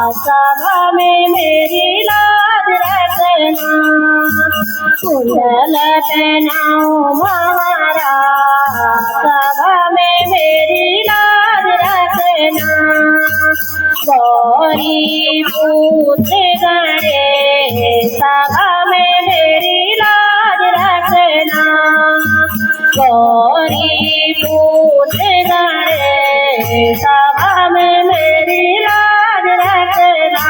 सभा में मेरी लाज रखना। कुंडल पहनाओ महाराज, सभा में मेरी लाज रखना। गौरी पुत्र गणेश, सभा में मेरी लाज रखना। गौरी पुत्र गणेश, सभा में मेरी लाज रखना।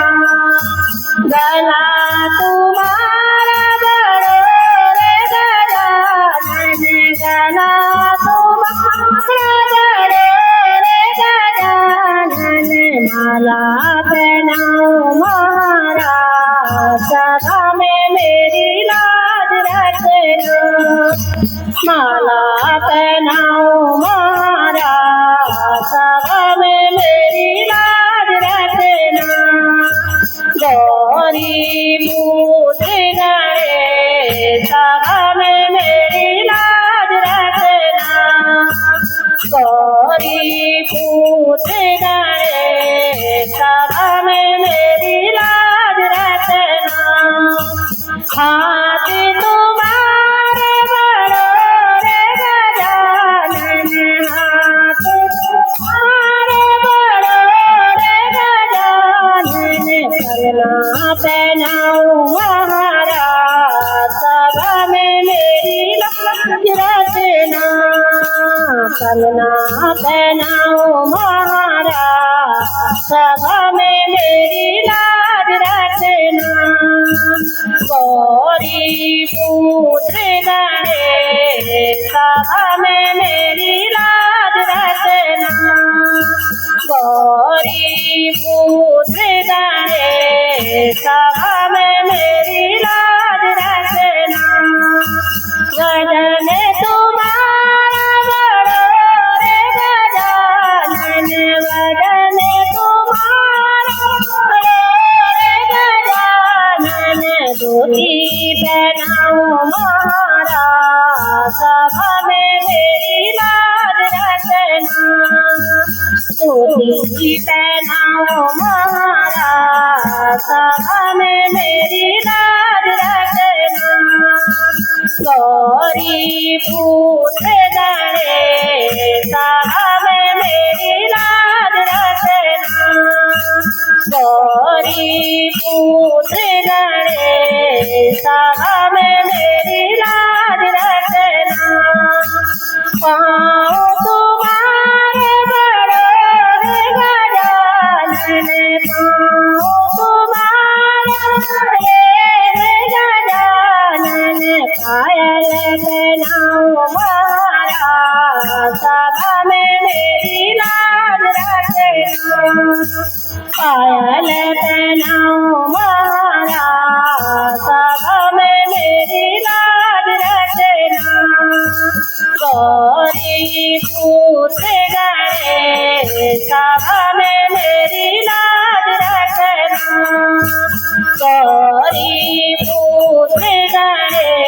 गला तुम्हारा बड़ो रे गजानन, गला तुम्हारा बड़ो रे गजानन। माला पहनाओ महाराज, सभा में मेरी लाज रखना। माला पहनाओ महाराज, सभा में मेरी लाज रखना। गौरी पुत्र गणेश, सभा में मेरी लाज रखना। गौरी पुत्र गणेश, सभा में मेरी लाज रखना। हाथ तुम्हारे बड़ो रे गजानन, हाथ तुम्हारे बड़ो रे गजानन। पलना पहनाओ महाराज, सभा में मेरी लाज रखना। पलना पहनाओ महाराज, सभा में मेरी लाज रखना। गौरी पुत्र गणेश, सभा में मेरी लाज रखना। गौरी पुत्र गणेश, सभा में मेरी लाज रखना। गगन तुम्हारा बड़ो रे गजानन, गगन तुम्हारा बड़ो रे गजानन। धोती पहनाओ महाराज, सभा में मेरी लाज रखना। धोती पहनाओ महाराज, सभा में मेरी लाज रखना। गौरी पुत्र गणेश, सभा में मेरी लाज रखना। गौरी पुत्र गणेश, सभा में मेरी लाज रखना। पाँव तुम्हारे बड़ो रे गजानन, पाँव तुम्हारे रे गजानन। पायल पहनाओ महाराज, सभा में मेरी लाज रखना। पायल पहनाओ महाराज, सभा में मेरी लाज रखना। गौरी पुत्र गणेश, सभा में मेरी लाज रखना। गौरी पुत्र गणेश,